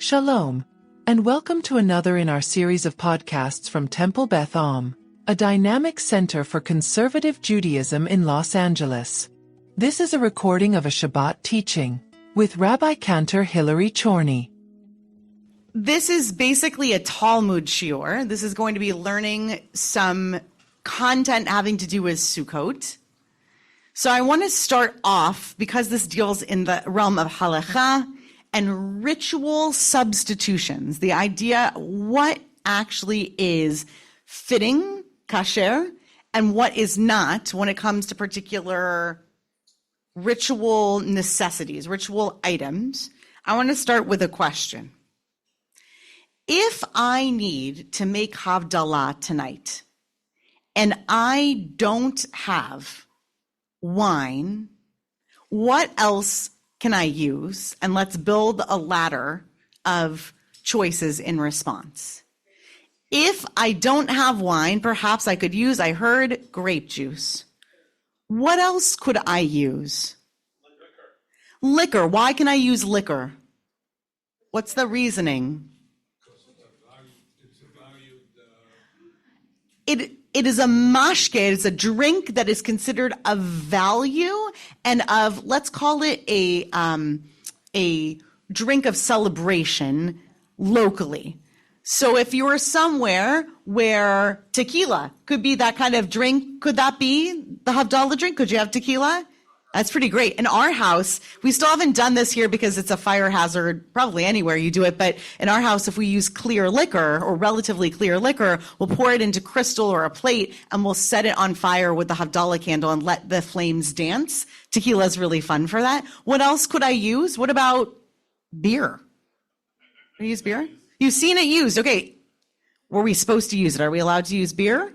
Shalom, and welcome to another in our series of podcasts from Temple Beth, a dynamic center for conservative Judaism in Los Angeles. This is a recording of a Shabbat teaching with Rabbi-Cantor Hilary Chorny. This is basically a Talmud shiur. This is going to be learning some content having to do with Sukkot. So I want to start off, because this deals in the realm of halakha and ritual substitutions, the idea what actually is fitting, kasher, and what is not when it comes to particular ritual necessities, ritual items. I want to start with a question. If I need to make Havdalah tonight and I don't have wine, what else can I use? And let's build a ladder of choices in response. If I don't have wine, perhaps I could use, I heard, grape juice. What else could I use? Liquor. Why can I use liquor? What's the reasoning? It is a mashke, it is a drink that is considered of value and of, let's call it a drink of celebration locally. So if you were somewhere where tequila could be that kind of drink, could that be the Havdalah drink? Could you have tequila? That's pretty great. In our house, we still haven't done this here because it's a fire hazard, probably anywhere you do it, but in our house, if we use clear liquor or relatively clear liquor, we'll pour it into crystal or a plate and we'll set it on fire with the Havdalah candle and let the flames dance. Tequila is really fun for that. What else could I use? What about beer? Can you use beer? You've seen it used. Okay. Were we supposed to use it? Are we allowed to use beer?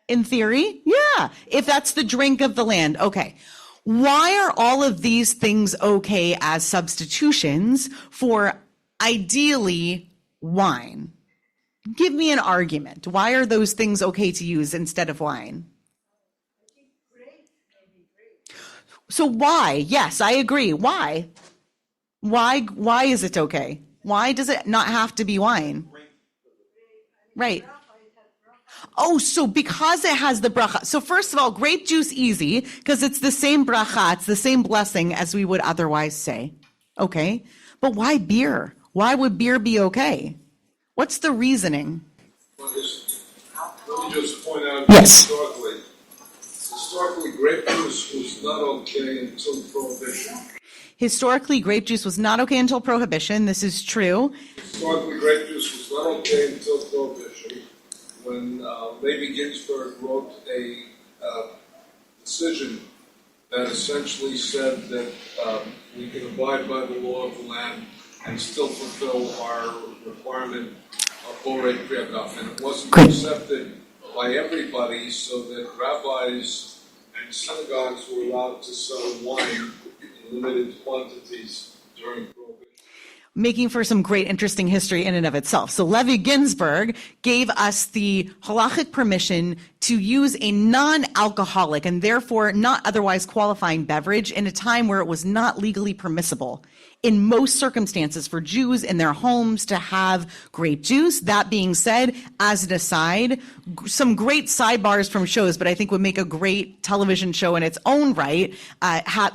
In theory? Yeah. If that's the drink of the land. Okay. Why are all of these things okay as substitutions for ideally wine? Give me an argument. Why are those things okay to use instead of wine? So why? Yes, I agree. Why? Why is it okay? Why does it not have to be wine? Right. Oh, so because it has the bracha. So first of all, grape juice easy, because it's the same bracha, it's the same blessing as we would otherwise say. Okay. But why beer? Why would beer be okay? What's the reasoning? Well, let me just point out yes. Historically, grape juice was not okay until Prohibition. Historically, grape juice was not okay until Prohibition. This is true. Historically, grape juice was not okay until Prohibition. When Rabbi-Cantor wrote a decision that essentially said that we can abide by the law of the land and still fulfill our requirement of Borei Priyakaf. And it wasn't accepted by everybody, so that rabbis and synagogues were allowed to sell wine in limited quantities during Prohibition. Making for some great, interesting history in and of itself. So Levi Ginsburg gave us the halachic permission to use a non-alcoholic and therefore not otherwise qualifying beverage in a time where it was not legally permissible in most circumstances for Jews in their homes to have grape juice. That being said, as an aside, some great sidebars from shows, but I think would make a great television show in its own right,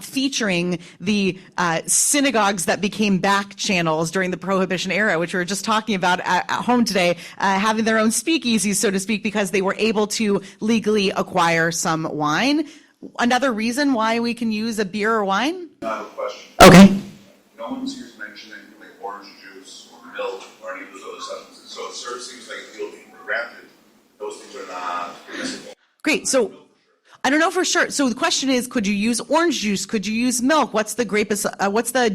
featuring the synagogues that became back channels during the Prohibition era, which we were just talking about at home today, having their own speakeasies, so to speak, because they were able to legally acquire some wine. Another reason why we can use a beer or wine? I have a question. Okay. No one's here mentioning like orange juice or milk or any of those other substances. So it sort of seems like if you'll be granted, those things are not permissible. Great. So I don't know for sure. So the question is, could you use orange juice? Could you use milk? What's the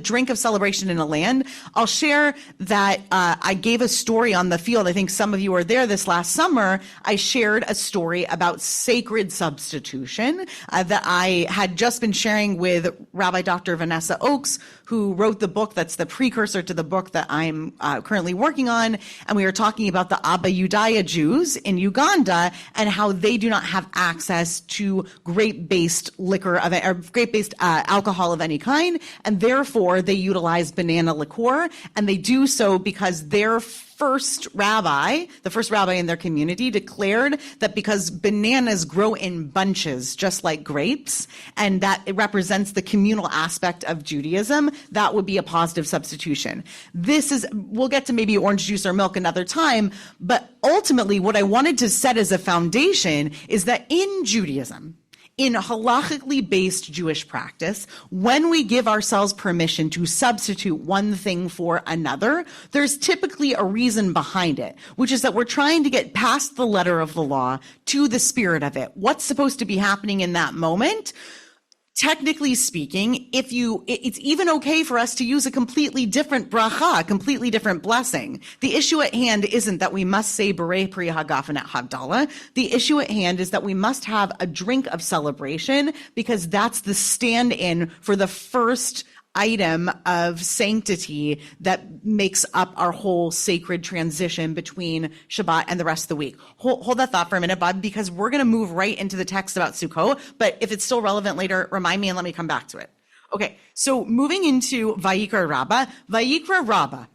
drink of celebration in a land? I'll share that I gave a story on the field. I think some of you were there this last summer. I shared a story about sacred substitution that I had just been sharing with Rabbi Dr. Vanessa Oakes, who wrote the book that's the precursor to the book that I'm currently working on. And we were talking about the Abba Yudaya Jews in Uganda and how they do not have access to to grape-based liquor or grape-based alcohol of any kind, and therefore they utilize banana liqueur, and they do so because their first rabbi, the first rabbi in their community, declared that because bananas grow in bunches, just like grapes, and that it represents the communal aspect of Judaism, that would be a positive substitution. We'll get to maybe orange juice or milk another time, but ultimately what I wanted to set as a foundation is that in Judaism, in halachically based Jewish practice, when we give ourselves permission to substitute one thing for another, there's typically a reason behind it, which is that we're trying to get past the letter of the law to the spirit of it. What's supposed to be happening in that moment? Technically speaking, it's even okay for us to use a completely different bracha, a completely different blessing. The issue at hand isn't that we must say Berei Pri Hagafen at Havdalah. The issue at hand is that we must have a drink of celebration, because that's the stand-in for the first item of sanctity that makes up our whole sacred transition between Shabbat and the rest of the week. Hold that thought for a minute, Bob, because we're going to move right into the text about Sukkot, but if it's still relevant later, remind me and let me come back to it. Okay, so moving into Vayikra Rabbah. Vayikra Rabbah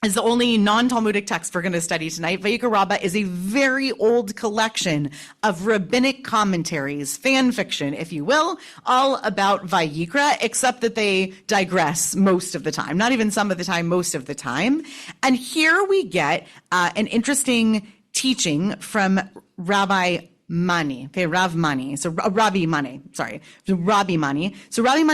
is the only non-Talmudic text we're going to study tonight. Vayikra Rabbah is a very old collection of rabbinic commentaries, fan fiction, if you will, all about Vayikra, except that they digress most of the time. Not even some of the time, most of the time. And here we get an interesting teaching from Rabbi Mani. Okay, Rabbi Mani. So Rabbi Mani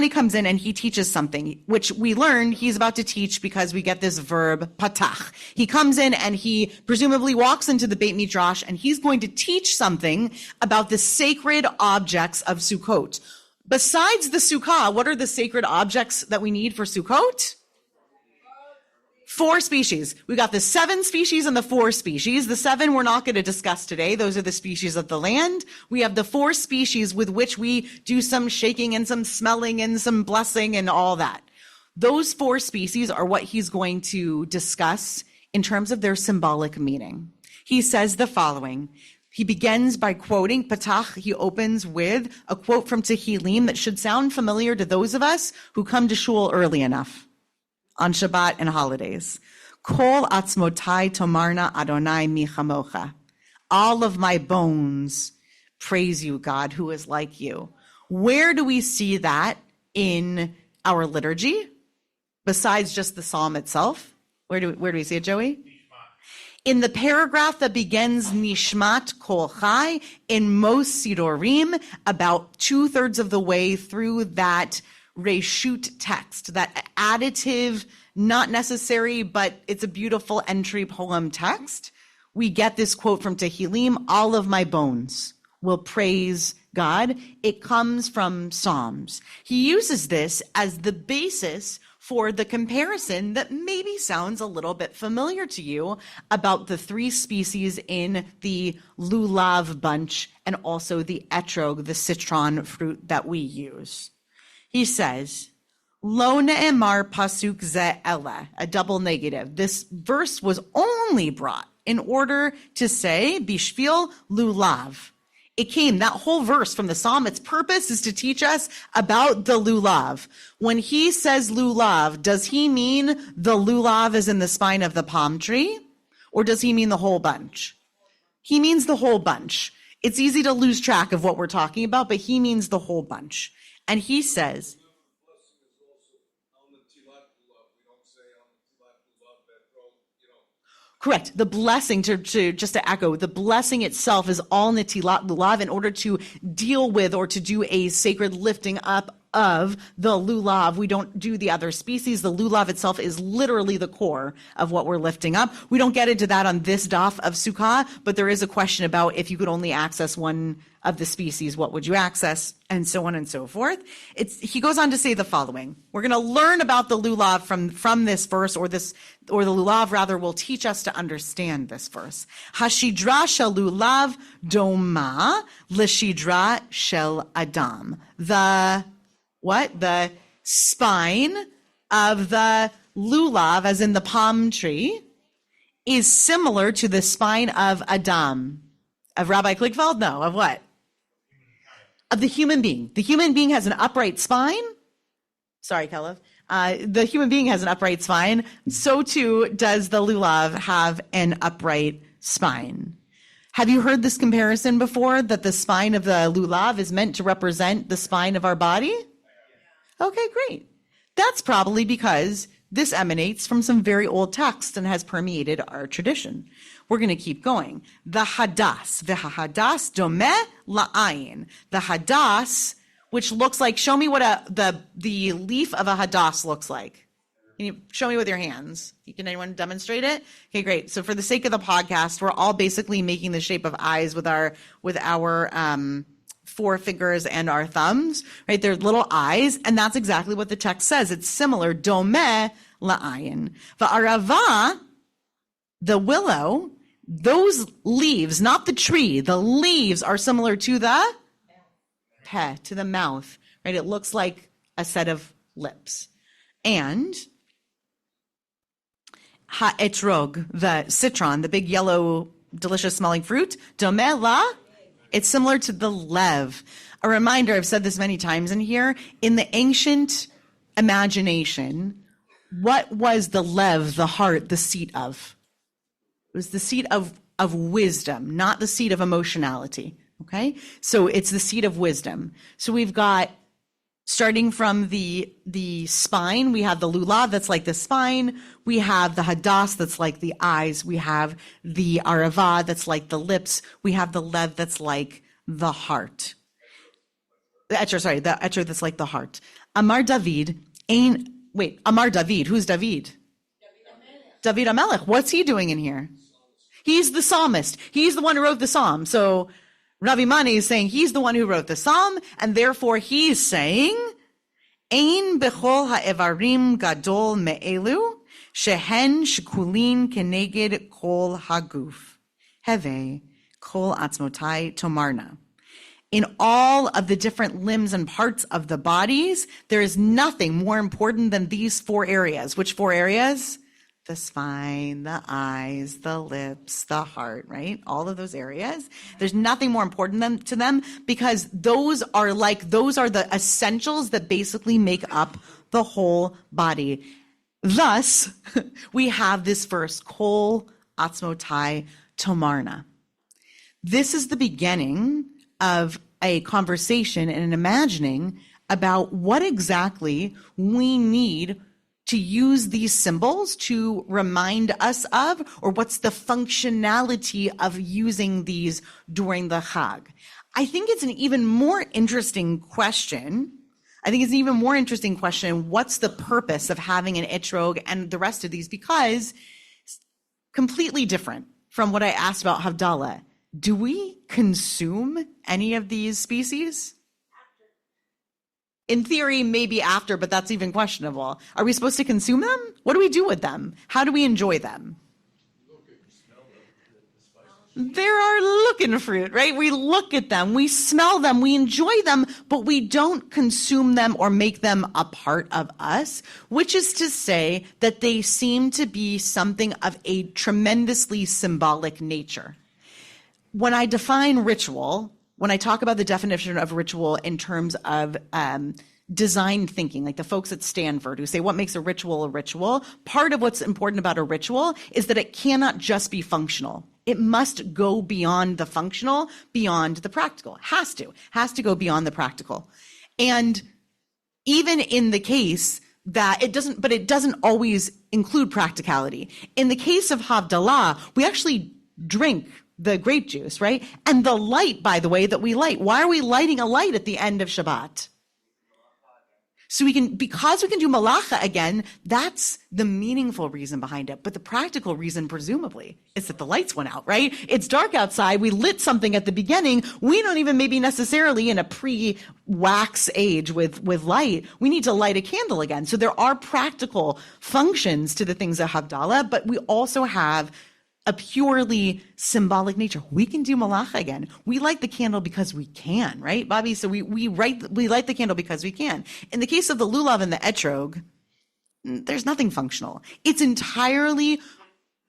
comes in and he teaches something, which we learn he's about to teach because we get this verb patach. He comes in and he presumably walks into the Beit Midrash and he's going to teach something about the sacred objects of Sukkot. Besides the Sukkah, what are the sacred objects that we need for Sukkot? 4 species. We got the 7 species and the 4 species. The 7 we're not going to discuss today. Those are the species of the land. We have the 4 species with which we do some shaking and some smelling and some blessing and all that. Those 4 species are what he's going to discuss in terms of their symbolic meaning. He says the following. He begins by quoting Patach. He opens with a quote from Tehillim that should sound familiar to those of us who come to shul early enough on Shabbat and holidays. Kol atzmotai tomarna Adonai mi chamocha. All of my bones praise you, God, who is like you. Where do we see that in our liturgy? Besides just the psalm itself? Where do we see it, Joey? In the paragraph that begins Nishmat Kol Chai, in most Sidorim, about 2/3 of the way through that reshut text, that additive, not necessary, but it's a beautiful entry poem text, we get this quote from Tehillim, all of my bones will praise God. It comes from Psalms. He uses this as the basis for the comparison that maybe sounds a little bit familiar to you about the 3 species in the lulav bunch and also the etrog, the citron fruit that we use. He says, Lo ne'emar pasuk ze ela, a double negative. This verse was only brought in order to say bishvil lulav. It came, that whole verse from the psalm, its purpose is to teach us about the lulav. When he says lulav, does he mean the lulav is in the spine of the palm tree? Or does he mean the whole bunch? He means the whole bunch. It's easy to lose track of what we're talking about, but he means the whole bunch. And he says, correct. The blessing, just to echo, the blessing itself is all netilat lulav in order to deal with or to do a sacred lifting up of the lulav. We don't do the other species. The lulav itself is literally the core of what we're lifting up. We don't get into that on this daf of Sukkah, but there is a question about if you could only access one of the species, what would you access, and so on and so forth. He goes on to say the following. We're going to learn about the lulav from this verse, or the lulav rather will teach us to understand this verse. Hashidra shel lulav doma l'shidra shel adam. The spine of the lulav, as in the palm tree, is similar to the spine of Adam. Of Rabbi Kligfeld? No, of what? of the human being. The human being has an upright spine. Sorry, Kalev. The human being has an upright spine. So too does the lulav have an upright spine. Have you heard this comparison before, that the spine of the lulav is meant to represent the spine of our body? Okay, great. That's probably because this emanates from some very old text and has permeated our tradition. We're going to keep going. The hadas, v'hahadas domeh la'ayin. The hadas, which looks like, show me what the leaf of a hadas looks like. Can you show me with your hands? Can anyone demonstrate it? Okay, great. So for the sake of the podcast, we're all basically making the shape of eyes with our forefingers and our thumbs, right? They're little eyes, and that's exactly what the text says. It's similar. Domeh la'ayin. Va'arava, the willow, those leaves, not the tree, the leaves are similar to the peh, to the mouth, right? It looks like a set of lips. And ha'etrog, the citron, the big yellow, delicious smelling fruit, domeh la, it's similar to the lev. A reminder, I've said this many times in here, in the ancient imagination, what was the lev, the heart, the seat of? It was the seat of wisdom, not the seat of emotionality, okay? So it's the seat of wisdom. So we've got, starting from the spine, we have the lulav that's like the spine. We have the hadas that's like the eyes. We have the arava that's like the lips. We have the lev that's like the heart. The etcher that's like the heart. Amar David, who's David? David HaMelech. What's he doing in here? He's the psalmist. He's the one who wrote the psalm. So Ravi Mani is saying he's the one who wrote the psalm, and therefore he's saying, Ein bechol ha'evarim gadol me'elu, shehen shkulin keneged kol haguf. Heve kol atzmotai tomarna. In all of the different limbs and parts of the bodies, there is nothing more important than these four areas. Which four areas? The spine, the eyes, the lips, the heart, right? All of those areas. There's nothing more important to them because those are the essentials that basically make up the whole body. Thus, we have this verse, Kol Atzmotai Tomarna. This is the beginning of a conversation and an imagining about what exactly we need to use these symbols to remind us of, or what's the functionality of using these during the Chag. I think it's an even more interesting question. What's the purpose of having an etrog and the rest of these? Because it's completely different from what I asked about Havdalah. Do we consume any of these species? In theory, maybe after, but that's even questionable. Are we supposed to consume them? What do we do with them? How do we enjoy them? They're our looking fruit, right? We look at them, we smell them, we enjoy them, but we don't consume them or make them a part of us, which is to say that they seem to be something of a tremendously symbolic nature. When I define ritual, when I talk about the definition of ritual in terms of design thinking, like the folks at Stanford who say what makes a ritual, part of what's important about a ritual is that it cannot just be functional. It must go beyond the functional, beyond the practical. Has to go beyond the practical. And even in the case that it doesn't always include practicality. In the case of Havdalah, we actually drink the grape juice, right? And the light, by the way, that we light. Why are we lighting a light at the end of Shabbat? So because we can do malacha again, that's the meaningful reason behind it. But the practical reason, presumably, is that the lights went out, right? It's dark outside. We lit something at the beginning. We don't even maybe necessarily in a pre-wax age with light. We need to light a candle again. So there are practical functions to the things of Havdalah, but we also have a purely symbolic nature. We can do malacha again. We light the candle because we can, right, Bobby? So we light the candle because we can. In the case of the lulav and the etrog, there's nothing functional. It's entirely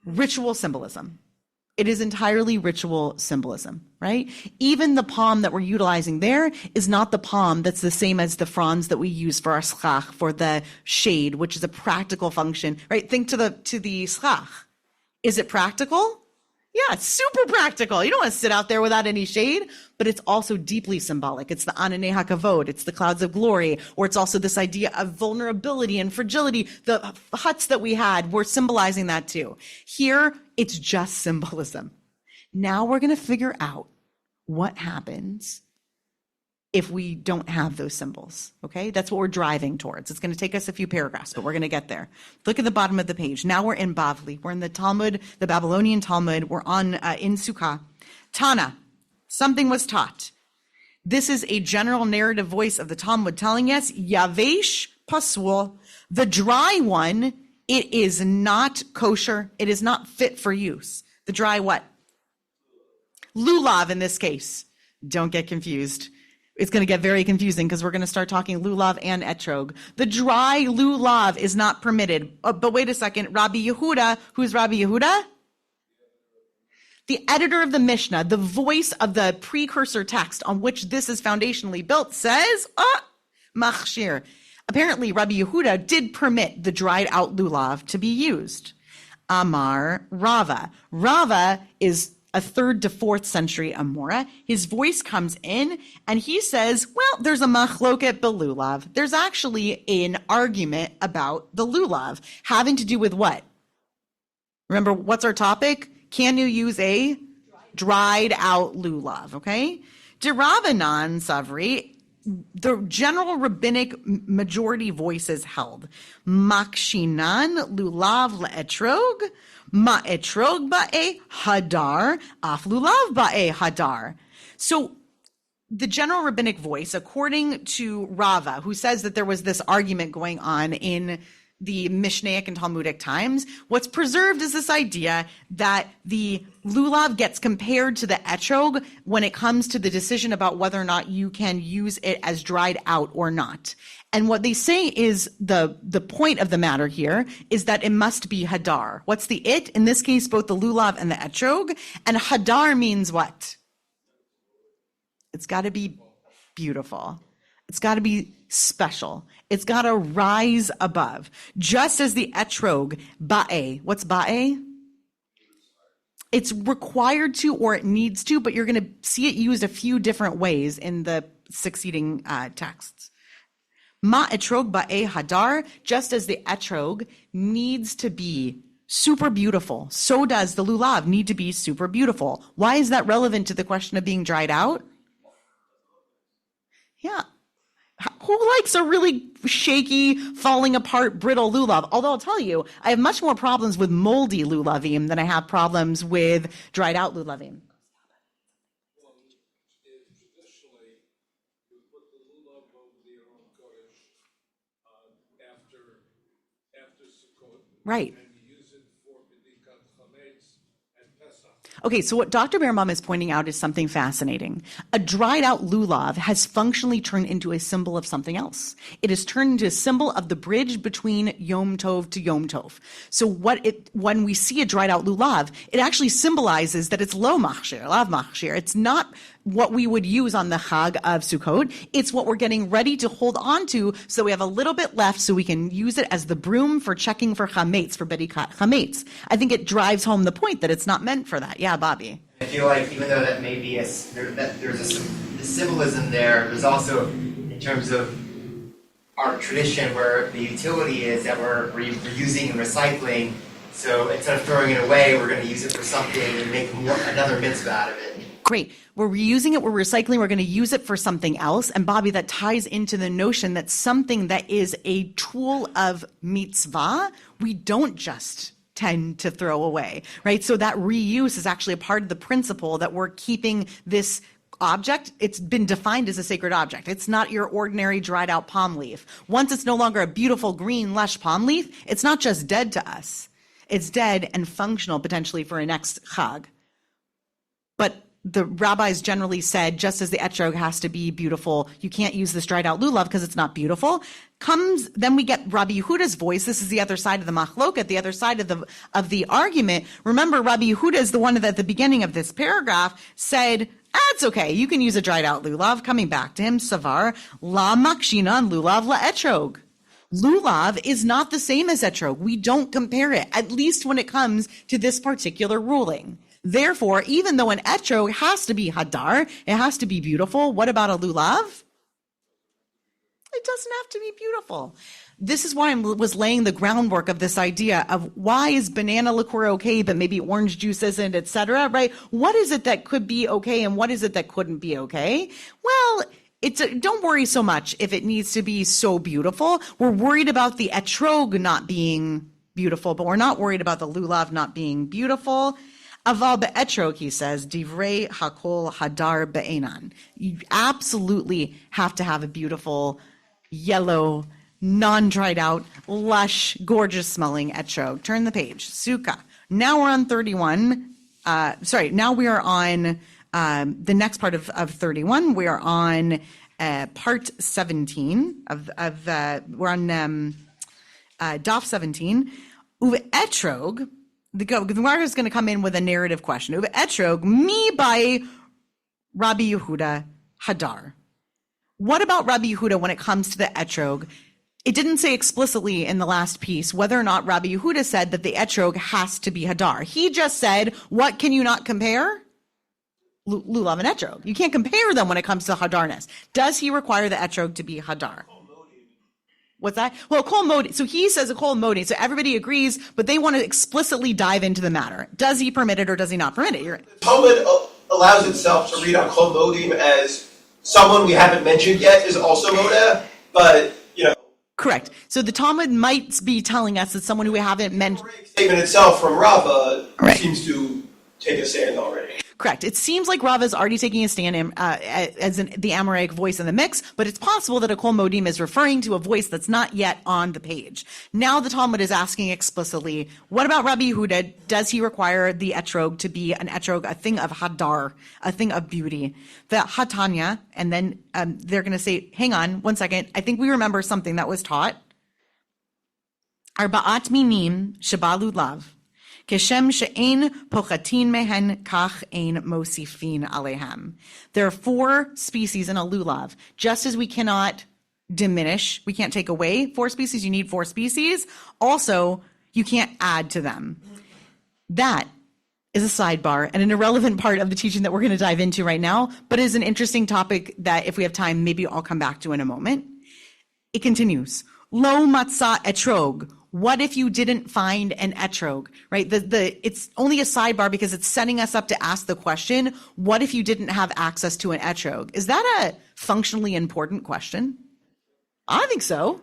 ritual symbolism. It is entirely ritual symbolism, right? Even the palm that we're utilizing there is not the palm that's the same as the fronds that we use for our schach, for the shade, which is a practical function, right? Think to the schach. Is it practical? Yeah, it's super practical. You don't want to sit out there without any shade, but it's also deeply symbolic. It's the Ananei HaKavod, it's the clouds of glory, or it's also this idea of vulnerability and fragility. The huts that we had were symbolizing that too. Here, it's just symbolism. Now we're going to figure out what happens if we don't have those symbols, okay? That's what we're driving towards. It's going to take us a few paragraphs, but we're going to get there. Look at the bottom of the page. Now we're in Bavli. We're in the Talmud, the Babylonian Talmud. We're on in Sukkah. Tana, something was taught. This is a general narrative voice of the Talmud telling us, Yavesh Pasul, the dry one, it is not kosher. It is not fit for use. The dry what? Lulav in this case. Don't get confused. It's going to get very confusing because we're going to start talking lulav and etrog. The dry lulav is not permitted. But wait a second. Rabbi Yehuda, who's Rabbi Yehuda? The editor of the Mishnah, the voice of the precursor text on which this is foundationally built, says, machshir. Apparently, Rabbi Yehuda did permit the dried out lulav to be used. Amar Rava. Rava is a 3rd to 4th century Amora. His voice comes in and he says, well, there's a machloket belulav. There's actually an argument about the lulav having to do with what? Remember, what's our topic? Can you use a dried out lulav? Okay. Derabanan Savri, the general rabbinic majority voice is held. Makshinan lulav le'etrog. Ma'etrog ba'e hadar, af lulav ba'e hadar. So the general rabbinic voice, according to Rava, who says that there was this argument going on in the Mishnaic and Talmudic times, what's preserved is this idea that the lulav gets compared to the etrog when it comes to the decision about whether or not you can use it as dried out or not. And what they say is the point of the matter here is that it must be hadar. What's the it? In this case, both the lulav and the etrog. And hadar means what? It's got to be beautiful. It's got to be special. It's got to rise above. Just as the etrog, ba'e. What's ba'e? It's required to or it needs to, but you're going to see it used a few different ways in the succeeding texts. Ma etrog ba'e hadar, just as the etrog needs to be super beautiful, so does the lulav need to be super beautiful. Why is that relevant to the question of being dried out? Yeah. Who likes a really shaky, falling apart, brittle lulav? Although I'll tell you, I have much more problems with moldy lulavim than I have problems with dried out lulavim. Well, traditionally, you put the lulav over the Aron Kodesh after Sukkot. Right. And you use it for B'dikat Chametz and Pesach. Okay, so what Dr. Beerbaum is pointing out is something fascinating. A dried out lulav has functionally turned into a symbol of something else. It has turned into a symbol of the bridge between Yom Tov to Yom Tov. So when we see a dried out lulav, it actually symbolizes that it's lo machshir, lav machshir. It's not what we would use on the Chag of Sukkot. It's what we're getting ready to hold on to so we have a little bit left so we can use it as the broom for checking for chametz, for bedikat chametz. I think it drives home the point that it's not meant for that. Yeah, Bobby. I feel like even though that may be there's the symbolism there, there's also in terms of our tradition where the utility is that we're reusing and recycling. So instead of throwing it away, we're going to use it for something and make another mitzvah out of it. Great. We're reusing it, we're recycling, we're going to use it for something else. And Bobby, that ties into the notion that something that is a tool of mitzvah, we don't just tend to throw away, right? So that reuse is actually a part of the principle that we're keeping this object. It's been defined as a sacred object. It's not your ordinary dried out palm leaf. Once it's no longer a beautiful green lush palm leaf, it's not just dead to us. It's dead and functional potentially for a next Chag. But the rabbis generally said, just as the etrog has to be beautiful, you can't use this dried out lulav because it's not beautiful. Then we get Rabbi Yehuda's voice. This is the other side of the machloket, the other side of the argument. Remember, Rabbi Yehuda is the one that at the beginning of this paragraph said, it's okay, you can use a dried out lulav. Coming back to him, savar, la makshinan lulav la etrog. Lulav is not the same as etrog. We don't compare it, at least when it comes to this particular ruling. Therefore, even though an etrog has to be hadar, it has to be beautiful, what about a lulav? It doesn't have to be beautiful. This is why I was laying the groundwork of this idea of why is banana liqueur okay, but maybe orange juice isn't, etc., right? What is it that could be okay and what is it that couldn't be okay? Well, don't worry so much if it needs to be so beautiful. We're worried about the etrog not being beautiful, but we're not worried about the lulav not being beautiful. Aval be'etrog, he says, divrei hakol hadar be'enan. You absolutely have to have a beautiful, yellow, non-dried out, lush, gorgeous smelling etrog. Turn the page. Sukkah. Now we're on 31. Now we are on the next part of 31. We are on part 17 we're on daf 17. Uve etrog. The Gemara is going to come in with a narrative question. Uve etrog mi by Rabbi Yehuda hadar. What about Rabbi Yehuda when it comes to the etrog? It didn't say explicitly in the last piece whether or not Rabbi Yehuda said that the etrog has to be hadar. He just said, what can you not compare? Lulav and etrog. You can't compare them when it comes to hadarness. Does he require the etrog to be hadar? What's that? Well, kol modi. So he says a kol modi. So everybody agrees, but they want to explicitly dive into the matter. Does he permit it or does he not permit it? Talmud allows itself to read on kol modim as someone we haven't mentioned yet is also moda, but Correct. So the Talmud might be telling us that someone who we haven't mentioned. The statement itself from Rava seems to take a stand already. Correct. It seems like Rava is already taking a stand as the Amoraic voice in the mix, but it's possible that a kol modim is referring to a voice that's not yet on the page. Now the Talmud is asking explicitly, what about Rabbi Yehuda? Does he require the etrog to be an etrog, a thing of hadar, a thing of beauty? The hatanya, and then they're going to say, hang on, 1 second. I think we remember something that was taught. Arba'at minim shabalu lav. Keshem she'ein pochatin mehen kach ein mosifin alehem. There are 4 species in a lulav. Just as we cannot diminish, we can't take away 4 species, you need 4 species. Also, you can't add to them. That is a sidebar and an irrelevant part of the teaching that we're going to dive into right now, but is an interesting topic that if we have time, maybe I'll come back to in a moment. It continues. Lo matzah etrog. What if you didn't find an etrog, right? It's only a sidebar because it's setting us up to ask the question, what if you didn't have access to an etrog? Is that a functionally important question? I think so.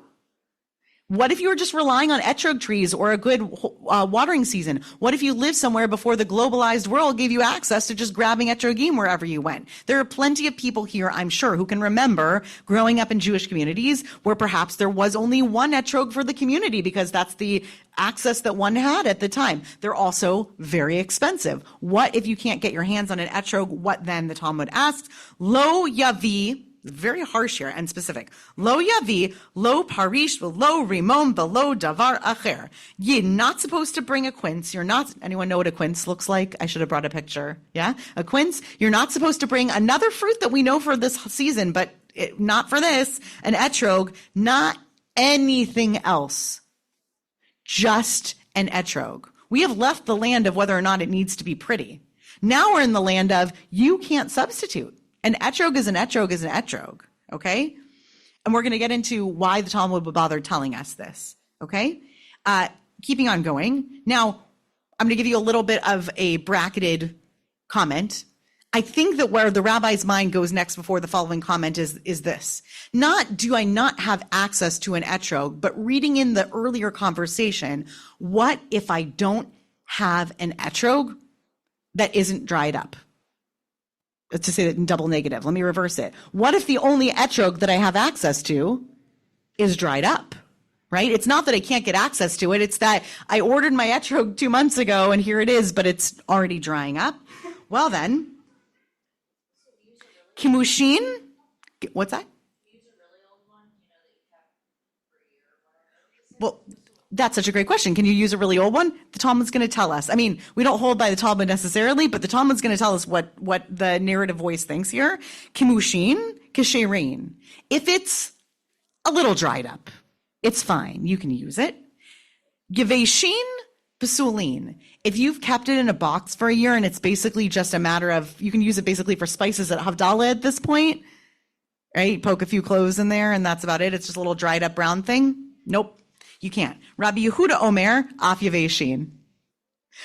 What if you were just relying on etrog trees or a good watering season? What if you lived somewhere before the globalized world gave you access to just grabbing etrogim wherever you went? There are plenty of people here, I'm sure, who can remember growing up in Jewish communities where perhaps there was only one etrog for the community because that's the access that one had at the time. They're also very expensive. What if you can't get your hands on an etrog? What then? The Talmud asks, Lo yavi. Very harsh here and specific. Lo yavi, lo parish, lo rimon, lo davar acher. You're not supposed to bring a quince. You're not, anyone know what a quince looks like? I should have brought a picture. Yeah? A quince. You're not supposed to bring another fruit that we know for this season, but not for this. An etrog, not anything else. Just an etrog. We have left the land of whether or not it needs to be pretty. Now we're in the land of you can't substitute. An etrog is an etrog is an etrog, okay? And we're going to get into why the Talmud would bother telling us this, okay? Keeping on going. Now, I'm going to give you a little bit of a bracketed comment. I think that where the rabbi's mind goes next before the following comment is this. Not do I not have access to an etrog, but reading in the earlier conversation, what if I don't have an etrog that isn't dried up? To say that in double negative. Let me reverse it. What if the only etrog that I have access to is dried up, right? It's not that I can't get access to it. It's that I ordered my etrog 2 months ago and here it is, but it's already drying up. Well then, Kimushin, what's that? Well, that's such a great question. Can you use a really old one? The Talmud's going to tell us. I mean, we don't hold by the Talmud necessarily, but the Talmud's going to tell us what the narrative voice thinks here. Kimushin, kisherin. If it's a little dried up, it's fine. You can use it. Geveshin, basulin. If you've kept it in a box for a year and it's basically just a matter of, you can use it basically for spices at Havdalah at this point, right? Poke a few cloves in there and that's about it. It's just a little dried up brown thing. Nope. You can't. Rabbi Yehuda Omer, af yaveshin.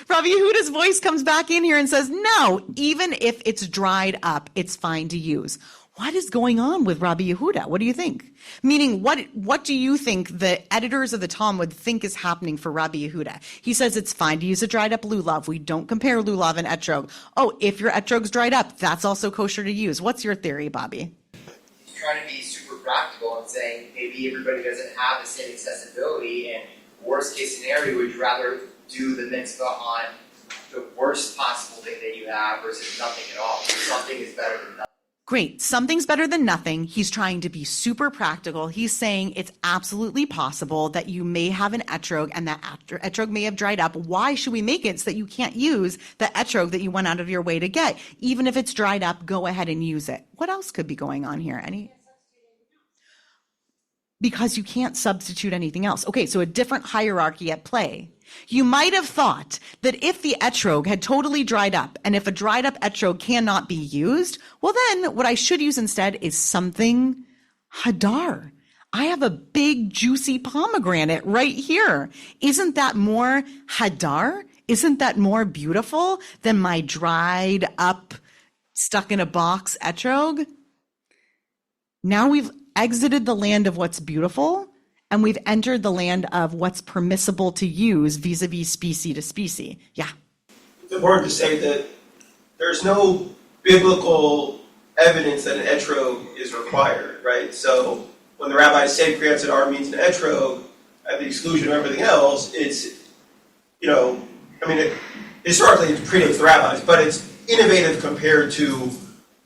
Rabbi Yehuda's voice comes back in here and says, no, even if it's dried up, it's fine to use. What is going on with Rabbi Yehuda? What do you think? Meaning, what do you think the editors of the Talmud think is happening for Rabbi Yehuda? He says it's fine to use a dried up lulav. We don't compare lulav and etrog. Oh, if your etrog's dried up, that's also kosher to use. What's your theory, Bobby? He's trying to be super practical and saying maybe everybody doesn't have the same accessibility, and worst case scenario, would you rather do the mitzvah on the worst possible thing that you have versus nothing at all? Something is better than nothing. Great. Something's better than nothing. He's trying to be super practical. He's saying it's absolutely possible that you may have an etrog and that etrog may have dried up. Why should we make it so that you can't use the etrog that you went out of your way to get? Even if it's dried up, go ahead and use it. What else could be going on here? Because you can't substitute anything else. Okay, so a different hierarchy at play. You might have thought that if the etrog had totally dried up, and if a dried up etrog cannot be used, well then what I should use instead is something hadar. I have a big juicy pomegranate right here. Isn't that more hadar? Isn't that more beautiful than my dried up, stuck in a box etrog? Now we've exited the land of what's beautiful, and we've entered the land of what's permissible to use vis-a-vis species to species. Yeah. It's important to say that there's no biblical evidence that an etrog is required, right? So when the rabbis say Kriyat Siddur means an etrog, at the exclusion of everything else, it's, historically it predates the rabbis, but it's innovative compared to,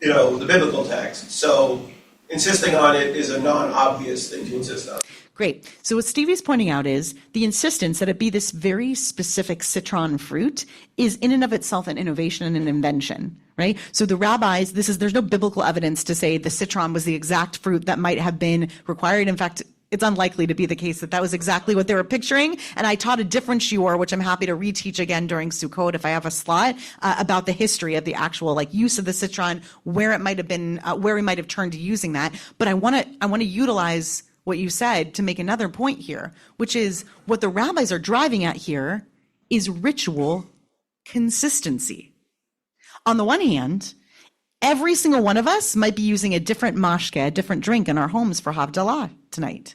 the biblical text. So insisting on it is a non-obvious thing to insist on. Great. So what Stevie's pointing out is the insistence that it be this very specific citron fruit is in and of itself an innovation and an invention, right? So the rabbis, there's no biblical evidence to say the citron was the exact fruit that might have been required. In fact, it's unlikely to be the case that was exactly what they were picturing. And I taught a different shiur, which I'm happy to reteach again during Sukkot if I have a slot, about the history of the actual use of the citron, where it might have been, where we might have turned to using that. But I want to utilize what you said to make another point here, which is what the rabbis are driving at here is ritual consistency. On the one hand, every single one of us might be using a different mashke, a different drink in our homes for Havdalah tonight.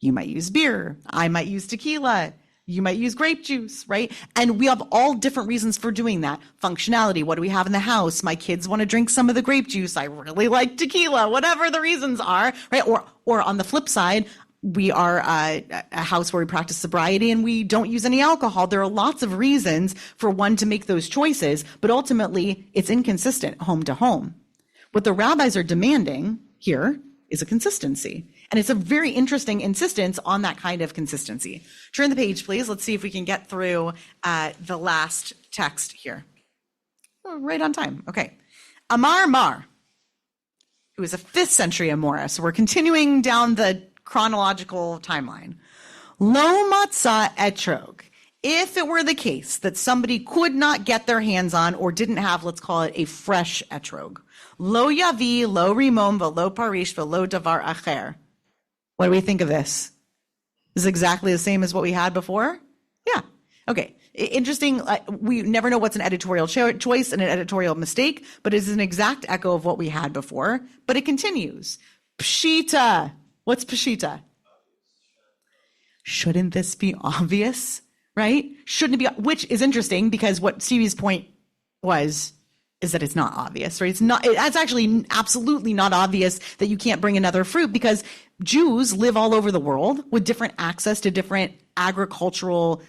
You might use beer. I might use tequila. You might use grape juice, right? And we have all different reasons for doing that. Functionality. What do we have in the house? My kids want to drink some of the grape juice. I really like tequila, whatever the reasons are, right? Or on the flip side, we are a house where we practice sobriety and we don't use any alcohol. There are lots of reasons for one to make those choices, but ultimately it's inconsistent home to home. What the rabbis are demanding here is a consistency. And it's a very interesting insistence on that kind of consistency. Turn the page, please. Let's see if we can get through the last text here. Oh, right on time. Okay. Amar Mar, who is a 5th century Amora. So we're continuing down the chronological timeline. Lo matzah etrog. If it were the case that somebody could not get their hands on or didn't have, let's call it a fresh etrog. Lo yavi, lo rimon, velo parish, velo davar acher. What do we think of this? Is exactly the same as what we had before? Yeah. Okay. Interesting. We never know what's an editorial choice and an editorial mistake, but it's an exact echo of what we had before. But it continues. Pshita. What's pshita? Shouldn't this be obvious? Right? Shouldn't it be? Which is interesting because what Stevie's point is that it's not obvious, right? It's actually absolutely not obvious that you can't bring another fruit because Jews live all over the world with different access to different agricultural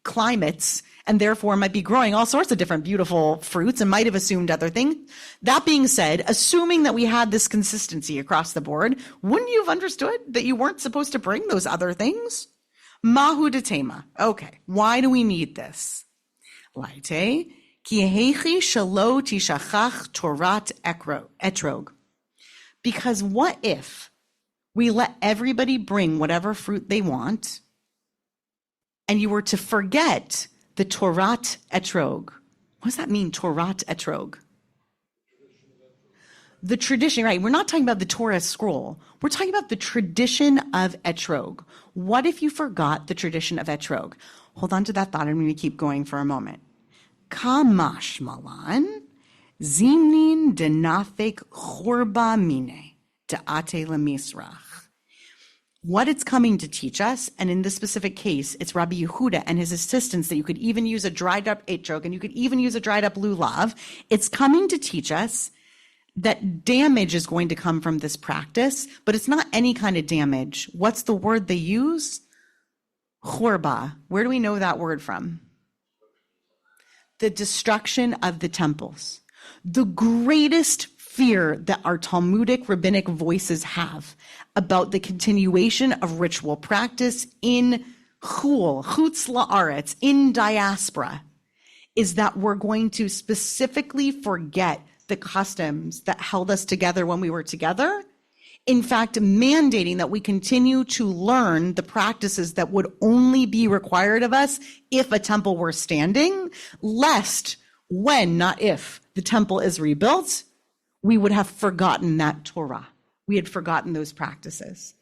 climates and therefore might be growing all sorts of different beautiful fruits and might have assumed other things. That being said, assuming that we had this consistency across the board, wouldn't you have understood that you weren't supposed to bring those other things? Mahu de tema. Okay, why do we need this? Laite, ki heichi shelo tishachach torat etrog. Because what if we let everybody bring whatever fruit they want, and you were to forget the Torat Etrog? What does that mean, Torat Etrog? The tradition, right? We're not talking about the Torah scroll. We're talking about the tradition of Etrog. What if you forgot the tradition of Etrog? Hold on to that thought. I'm going to keep going for a moment. Kamash malan zimnin denafek chorba mine de'ate lemisrach. What it's coming to teach us, and in this specific case, it's Rabbi Yehuda and his assistants that you could even use a dried up etrog and you could even use a dried up lulav. It's coming to teach us that damage is going to come from this practice, but it's not any kind of damage. What's the word they use? Chorba. Where do we know that word from? The destruction of the temples. The greatest fear that our Talmudic rabbinic voices have about the continuation of ritual practice in chutz la'aretz, in diaspora, is that we're going to specifically forget the customs that held us together when we were together. In fact, mandating that we continue to learn the practices that would only be required of us if a temple were standing, lest when, not if, the temple is rebuilt, we would have forgotten that Torah. We had forgotten those practices.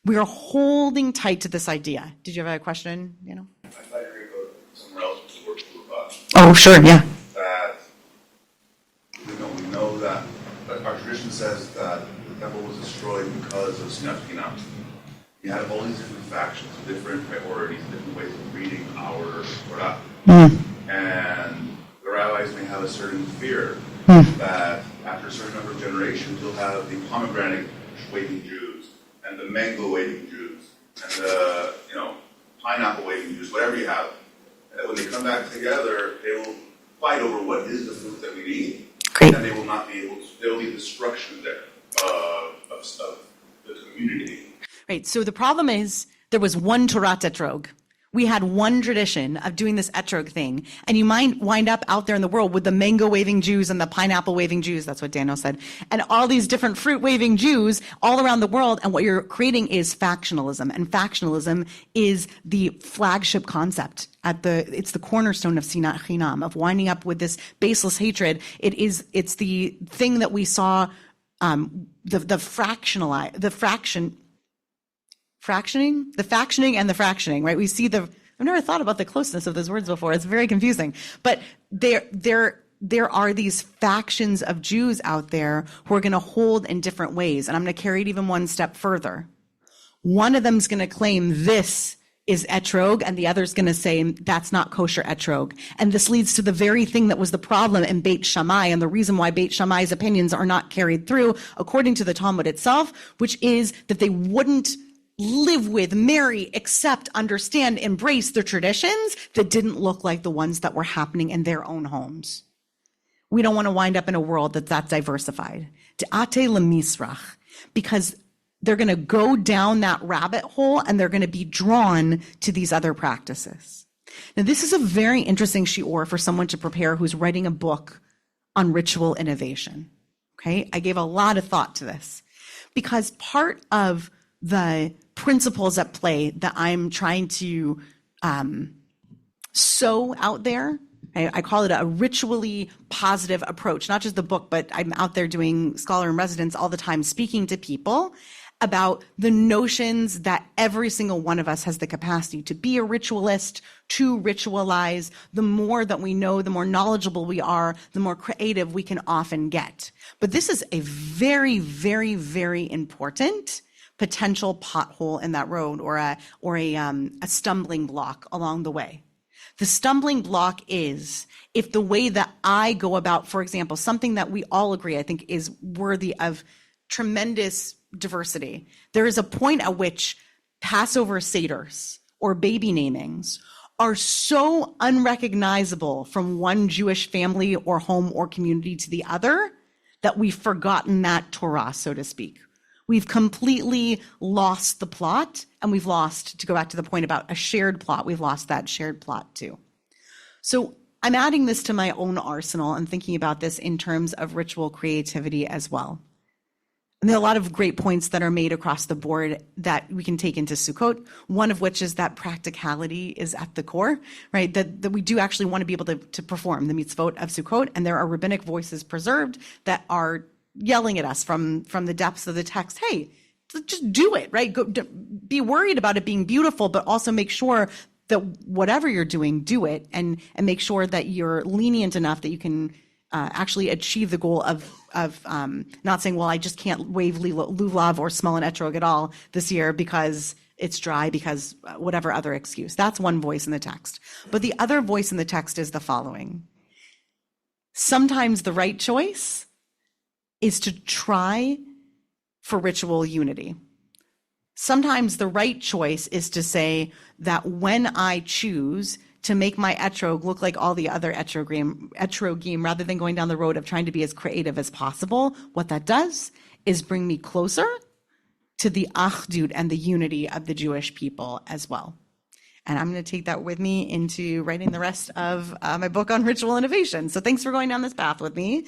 We are holding tight to this idea. Did you have a question? I thought you were going to go somewhere else to work with Oh, sure, yeah. that we know that our tradition says that the temple was destroyed because of Sinat Chinam. You had all these different factions, different priorities, different ways of reading our Torah. And the rabbis may have a certain fear that after a certain number of generations, you'll have the pomegranate waving Jews and the mango waving Jews and the pineapple waving Jews, whatever you have. And when they come back together, they will fight over what is the fruit that we need. Great. And they will not be able to, there will be destruction there of the community. Right, so the problem is there was one Torah etrog. We had one tradition of doing this etrog thing, and you might wind up out there in the world with the mango waving Jews and the pineapple waving Jews, that's what Daniel said, and all these different fruit waving Jews all around the world, and what you're creating is factionalism, and factionalism is the flagship concept. It's the cornerstone of Sinat Chinam, of winding up with this baseless hatred. It's the thing that we saw, the factioning and the fractioning, right? We see I've never thought about the closeness of those words before. It's very confusing. But there are these factions of Jews out there who are going to hold in different ways. And I'm going to carry it even one step further. One of them is going to claim this is etrog, and the other is going to say that's not kosher etrog. And this leads to the very thing that was the problem in Beit Shammai, and the reason why Beit Shammai's opinions are not carried through, according to the Talmud itself, which is that they wouldn't live with, marry, accept, understand, embrace the traditions that didn't look like the ones that were happening in their own homes. We don't want to wind up in a world that's diversified. De'ate lemisrach, because they're going to go down that rabbit hole and they're going to be drawn to these other practices. Now, this is a very interesting shiur for someone to prepare who's writing a book on ritual innovation. Okay, I gave a lot of thought to this because part of the principles at play that I'm trying to sow out there, I call it a ritually positive approach, not just the book, but I'm out there doing scholar in residence all the time, speaking to people about the notions that every single one of us has the capacity to be a ritualist, to ritualize. The more that we know, the more knowledgeable we are, the more creative we can often get. But this is a very, very, very important potential pothole in that road, or a stumbling block along the way. The stumbling block is if the way that I go about, for example, something that we all agree, I think, is worthy of tremendous diversity. There is a point at which Passover seders or baby namings are so unrecognizable from one Jewish family or home or community to the other that we've forgotten that Torah, so to speak. We've completely lost the plot, and we've lost, to go back to the point about a shared plot, we've lost that shared plot too. So I'm adding this to my own arsenal and thinking about this in terms of ritual creativity as well. And there are a lot of great points that are made across the board that we can take into Sukkot, one of which is that practicality is at the core, right? That we do actually want to be able to perform the mitzvot of Sukkot, and there are rabbinic voices preserved that are yelling at us from the depths of the text, hey, just do it, right? Be worried about it being beautiful, but also make sure that whatever you're doing, do it, and make sure that you're lenient enough that you can actually achieve the goal of not saying, well, I just can't wave lulav or smell an etrog at all this year because it's dry, because whatever other excuse. That's one voice in the text. But the other voice in the text is the following. Sometimes the right choice is to try for ritual unity. Sometimes the right choice is to say that when I choose to make my etrog look like all the other etrogim, rather than going down the road of trying to be as creative as possible, what that does is bring me closer to the achdut and the unity of the Jewish people as well. And I'm going to take that with me into writing the rest of my book on ritual innovation. So thanks for going down this path with me.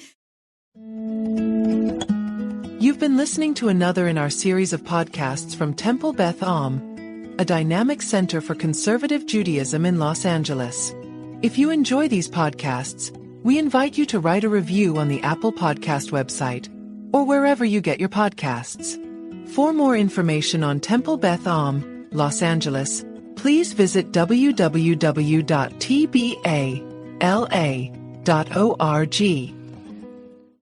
You've been listening to another in our series of podcasts from Temple Beth Am, a dynamic center for conservative Judaism in Los Angeles. If you enjoy these podcasts, we invite you to write a review on the Apple Podcast website or wherever you get your podcasts. For more information on Temple Beth Am, Los Angeles, please visit www.tbala.org.